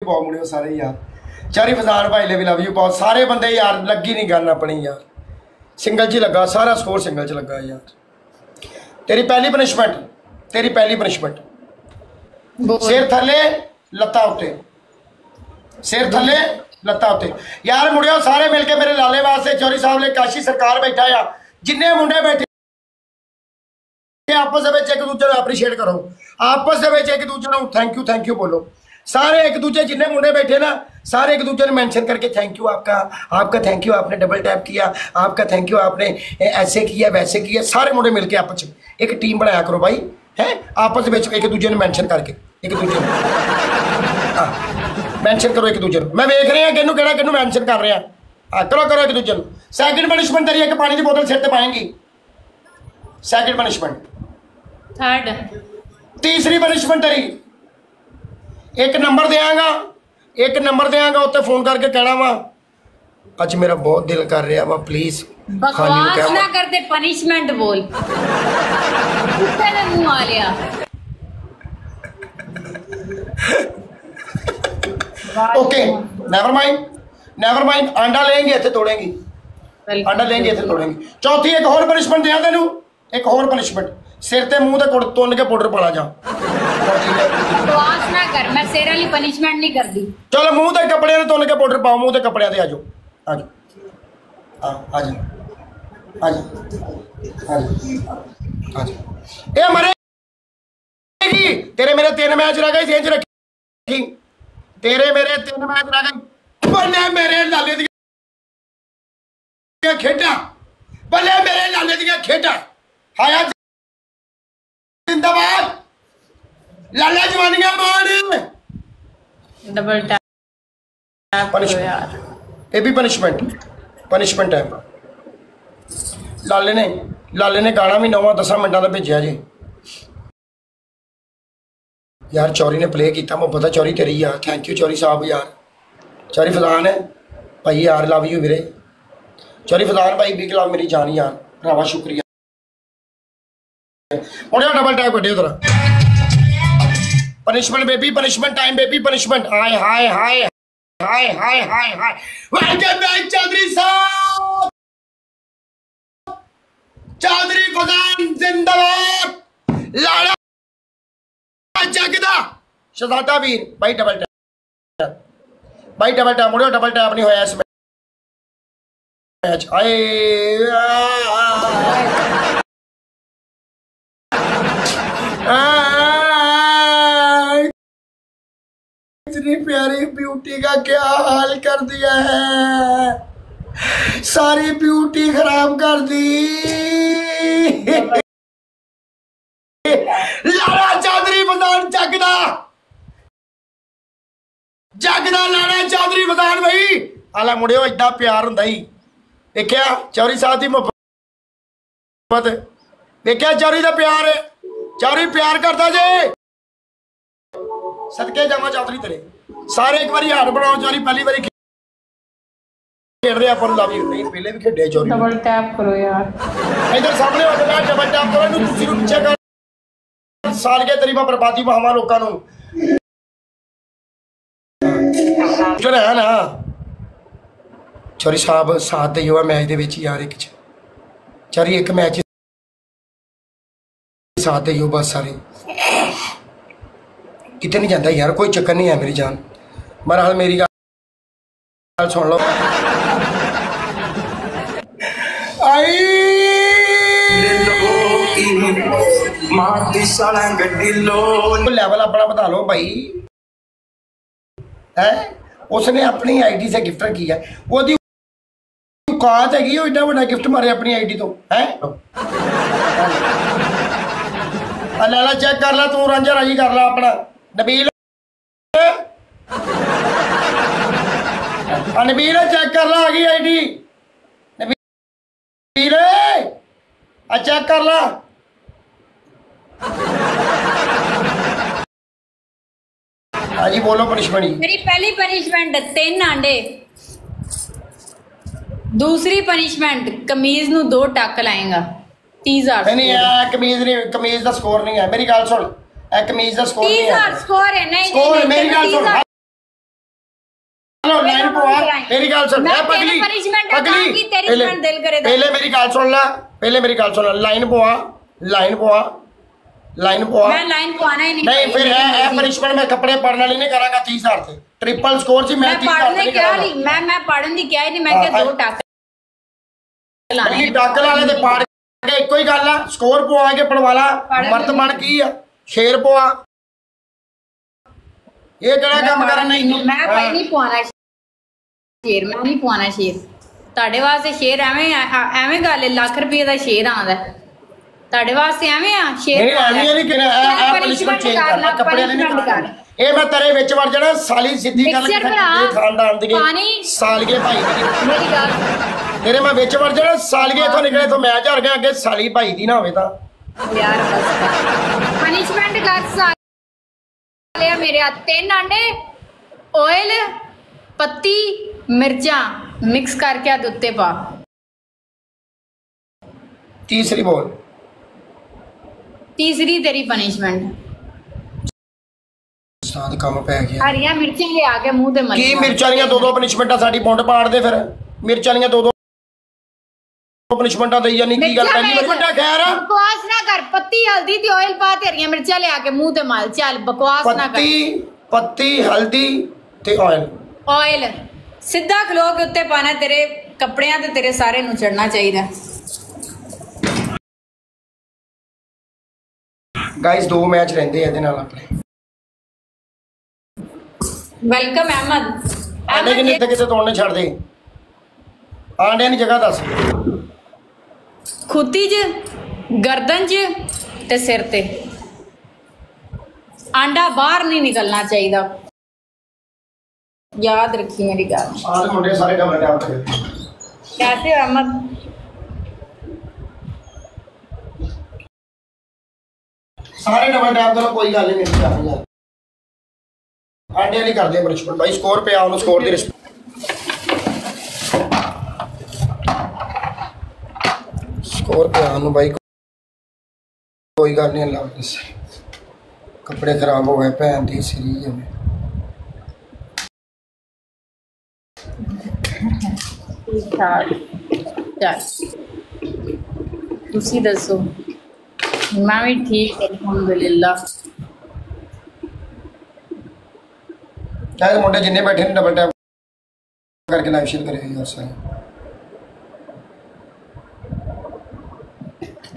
पाओ मुड़े सारे यार। चारी फजान भाई ले भी लव यू पाओ सारे बंदे यार। लगी नहीं गल अपनी यार, सिंगल च लगा, सारा स्कोर सिंगल च लगा यार। तेरी पहली पनिशमेंट, तेरी पहली पनिशमेंट, सिर थले लत्ता उत्ते, सिर थले लत्ता उत्ते। यार मुड़िया सारे मिलके मेरे लाले वास्ते चौधरी साहब ने काशी सरकार बैठा आ, जिन्ने मुंडे बैठे आपस एक दूजे को एप्रीशिएट करो, आपस एक दूजे को थैंक यू बोलो। सारे एक दूजे जिन्ने मुंडे बैठे ना, सारे एक दूजे ने मेंशन करके थैंक यू आपका, आपका थैंक यू आपने डबल टैप किया, आपका थैंक यू आपने ऐसे किया वैसे किया। सारे मुंडे मिलके आपस एक टीम बनाया करो भाई, है आपस में एक दूजे ने मेंशन करके एक दूजे मेंशन करो एक दूजे। मैं वेख रहा कि किहनू मेंशन कर रहे हैं। करो करो एक दूजे। सैकंड पनिशमेंट तेरी एक पानी की बोतल सिर ते पाएंगी, सैकंड पनिशमेंट। थर्ड तीसरी पनिशमेंट तेरी एक नंबर देंगा, एक नंबर देंगा उत्ते फोन करके कहना वा अज मेरा बहुत दिल कर रहा वा प्लीज बकवास ना करते, पनिशमेंट बोल। मुंह आ लिया। ओके नेवर माइंड अंडा लेंगे इतने तोड़ेंगी, अंडा लेंगे इतने तोड़ेंगे। चौथी एक होर पनिशमेंट दिया तेनू, एक होर पनिशमेंट, सिर ते मुंह ते तुन के पाउडर पाला जा। बकवास ना कर, मैं सिर वाली पनिशमेंट नहीं करती। चलो मुंह ते कपड़े ने तुन के पाउडर पाओ, मुंह ते कपड़े ते आजो आजो आजो आजो आजो। ये मरेगी, तेरे मेरे 3 मैच रह गए, चेंज रखी, तेरे मेरे 3 मैच रह गए। बल्ले मेरे लाले दी खेडा, बल्ले मेरे लाले दी खेडा। हाया जिंदाबाद, लाला जवानियां मार। डबल टैप करो यार। ये भी पनिशमेंट है। लाले ने गाना भी 9-10 मिनटा का भेजा जी यार। चौरी ने प्ले किया, मुझे पता चौरी तेरी यार। थैंक यू चौरी साहब यार। चौरी फजान है भाई यार, लव यू वीरे। चौरी फजान भाई बिग लव मेरी जान यार, भरावा शुक्रिया। डबल टैप कटे उधर। Punishment baby, punishment time baby, punishment. Hi hi hi hi hi hi hi. Welcome back Chaudhary साहब, चौधरी फजान जिंदाबाद। लाड़ा जगदा शहजादा वीर भाई डबल टैप, भाई डबल टैप मुड़ियो, डबल टैप नहीं होया इस मैच। आए इतनी प्यारी ब्यूटी का क्या हाल कर दिया है, सारी ब्यूटी खराब कर दी। लाड़ा चौधरी फजान जगदा, जगदा लाड़ा चौधरी फजान भाई। आला मुड़ियो इतना प्यार हुंदा ही, देखिया चौरी साहब की मुहब्बत, देखिया चौरी का प्यार, चौरी प्यार करता जे। सदके जावा चौधरी तेरे। सारे एक बारी हार बनाओ चौरी, पहली बारी खेल रहे अपन लव यू। नहीं पहले भी खेडे चौरी। डबल टैप करो यार, इधर सामने हो जाए, डबल टैप करो, तुसी पीछे कर। साल के तरीबा बर्बादी बहावा लोगों नूं जो है ना। चौरी साहब साथ दे हुआ मैच दे विच यार, एक चौरी एक मैच साथ दे हो बस। सारे कितने नहीं जाता यार, कोई चक्कर नहीं है मेरी जान। बहरहाल मेरी गल सुन लो। लेवल अपना बता लो भाई, है उसने अपनी आईडी से गिफ्ट किया, वो औकात हैगी इतना बड़ा गिफ्ट मारे अपनी आईडी तो है। लाला चेक कर ला, तू रांझा राजी कर ला अपना। नबील नबील चेक कर ला, आ गई आईडी। नबील चेक कर ला। हाँ जी बोलो पनिशमेंट। मेरी पहली पनिशमेंट 3 आंडे, दूसरी पनिशमेंट कमीज नू 2 टक लाएगा। 30,000 नहीं है कमीज नहीं, कमीज का स्कोर नहीं है। मेरी गल सुन, कमीज का स्कोर नहीं है, 30,000 स्कोर है। नहीं स्कोर मेरी गल सुन। लाइन पवा मेरी गल सुन मैं पगली punishment पगली की तेरी friend दिल करे पहले मेरी गल सुन ला पहले मेरी गल सुन ला लाइन पवा लाइन पवा लाइन पवा मैं लाइन पवाना ही नहीं फिर है पनिशमेंट मैं कपड़े पढ़ने वाली नहीं करांगा 30,000 से ट्रिपल स्कोर जी मैं 30,000 पढ़ने क्या नहीं मैं पढ़न दी क्या ही नहीं मैं क्या 2 टाके लाने टाकल वाले ते पाड़ के इको ही गल आ स्कोर पवा के पड़वाला मर्द बन की आ शेर पवा ये केड़ा काम करना नहीं मैं भाई नहीं पवाना शेर मैं नहीं पवाना शेर ਤੁਹਾਡੇ ਵਾਸਤੇ ਸ਼ੇਰ ਐਵੇਂ ਗੱਲ ਹੈ ਲੱਖ ਰੁਪਏ ਦਾ ਸ਼ੇਰ ਆਂਦਾ ਤੁਹਾਡੇ ਵਾਸਤੇ ਐਵੇਂ ਆ ਸ਼ੇਰ ਨਹੀਂ ਐਵੇਂ ਨਹੀਂ ਕਿ ਆ ਪਨਿਸ਼ਮੈਂਟ ਚੇਂਜ ਕਰਨਾ ਕੱਪੜੇ ਵਾਲੇ ਨਹੀਂ ਕਰਨਾ ਇਹ ਮੈਂ ਤੇਰੇ ਵਿੱਚ ਵੜ ਜਾਣਾ ਸਾਲੀ ਸਿੱਧੀ ਗੱਲ ਕਿ ਖਾਨਦਾਨ ਦੀ ਸਾਲੀਏ ਭਾਈ ਦੀ ਮੇਰੀ ਗੱਲ ਤੇਰੇ ਮੈਂ ਵਿੱਚ ਵੜ ਜਾਣਾ ਸਾਲੀਏ ਇਥੋਂ ਨਿਕਲੇ ਤੋਂ ਮੈਂ ਝੜ ਗਿਆ ਅੱਗੇ ਸਾਲੀ ਭਾਈ ਦੀ ਨਾ ਹੋਵੇ ਤਾਂ ਯਾਰ ਬਸ ਪਨਿਸ਼ਮੈਂਟ ਕਰ ਸਾਲਿਆ ਮੇਰੇ ਆ 3 ਆਂਡੇ ऑयल पत्ती मिर्चा मिक्स करके आ उत्ते पा तीसरी बोल तीसरी तेरी पनिशमेंट साथ काम पै गया हरिया मिर्चा ले आके मुंह ते मल की मिर्चा दी दो पनिशमेंटा साडी बुंड पाड़ दे फिर मिर्चा दी दो पनिशमेंटा दई जानी की गल पहली बार बड़ा खैर बकवास ना कर पत्ती हल्दी ते ऑयल पा ते हरिया मिर्चा ले आके मुंह ते मल चल बकवास ना कर पत्ती हल्दी ते ऑयल सीधा खलो के उत्ते पाना तेरे कपड़ियां ते तेरे सारे नु चढ़ना चाहिए गाइस 2 मैच रहंदे ਇਹਦੇ ਨਾਲ ਆਪਣੇ वेलकम अहमद आंडे कि नहीं किते तोड़ने छड़ दे आंडे की जगह दस खुती च गर्दन च ते सिर ते आंडा बाहर नहीं निकलना चाहिए याद रखी मेरी गल आज मुंडे सारे डबल टैप कर कैसे अहमद सारे डबल टैप करो कोई गल नहीं मेरी यार आंडे नहीं करते पनिशमेंट भाई स्कोर पे आओ स्कोर दी स्कोर पे आओ भाई कोई गल नहीं अल्लाह कपड़े खराब हो गए भैन दी सिरी हमें ठीक ठाक चल तुसी दसो मैं भी ठीक अल्हम्दुलिल्लाह क्या मुंडे जिन्ने बैठे ने डबल टैप करके लाइव शेयर करे यार सारे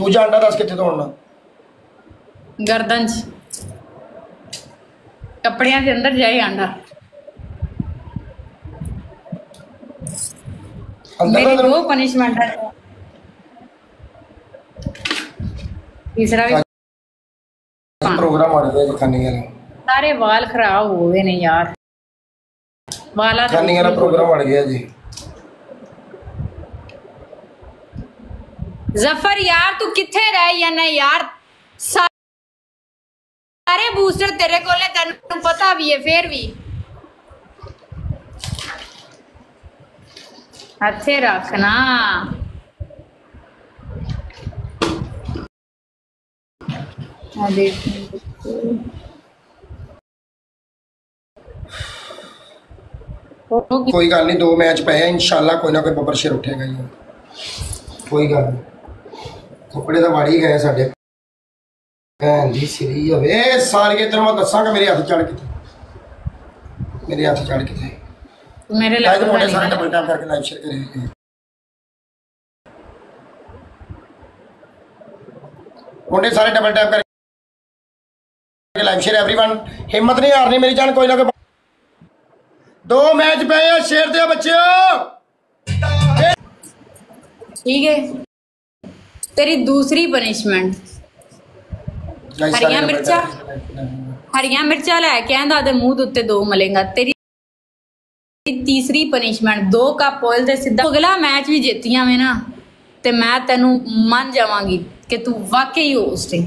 दूजा अंडा दस कितने तोड़ना गर्दन च कपड़ियां के अंदर जाए अंडा मेरी 2 पनिशमेंट है तीसरा भी प्रोग्राम आ रहा है खाने वाला सारे वाल खराब हो गए ने यार वाला खाने वाला प्रोग्राम आ गया जी जफर यार तू किथे रह या ना यार सारे बूस्टर तेरे कोले तेनू पता भी है फिर भी हथे रखना कोई गल नहीं 2 मैच पे इंशाल्लाह कोई ना कोई बब्बर शेर उठेगा ही कोई गल नहीं कपड़े तो वाड़ी गए साडे भैन दी सिरी होवे सारे तेरे मैं दसांगा मेरे हाथ चढ़ के मेरे हाथ चढ़ के मेरे लाइव मोटे सारे डबल टैप करके लाइव शेयर करें मोटे सारे डबल टैप करके लाइव शेयर एवरीवन हिम्मत नहीं हारनी मेरी जान कोई ना कोई 2 मैच पे शेयर दे बच्चों ठीक है तेरी दूसरी पनिशमेंट हरिया मिर्चा लैके आंदा ते मुंह उत्ते 2 मलेगा तेरी तीसरी पनिशमेंट 2 कप ऑयल ते सीधा अगला मैच भी जीतियां मैं ना ते मैं तेनू मान जावांगी कि तू वाकई होस्ट है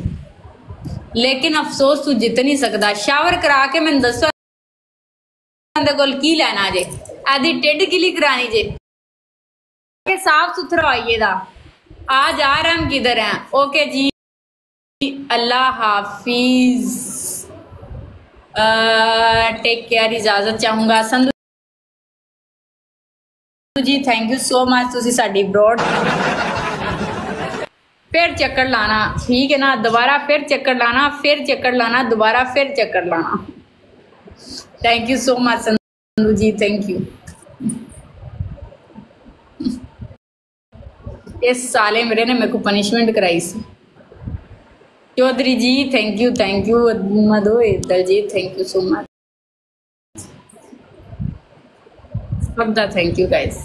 लेकिन अफसोस तू जित नहीं सकता शावर करा के मैं दसो कोल की लेना जे आदि टिड गिली करानी जे के साफ सुथरा आइए दा आज आ रहे हम किधर हैं ओके जी अल्लाह हाफिज टेक केयर इजाजत चाहूंगा जी थैंक यू सो मच, तुसी साडी ब्रॉड फिर चक्कर लाना, ठीक है ना, दोबारा फिर चक्कर लाना, फिर चक्कर लाना, दोबारा फिर चक्कर लाना। Thank you so much Sandhu ji, thank you. इस साले मेरे ने मेरे को पनिशमेंट कराई सी। चौधरी जी थैंक यू, मधोए Daljeet thank you so much, सबका थैंक यू गाइस।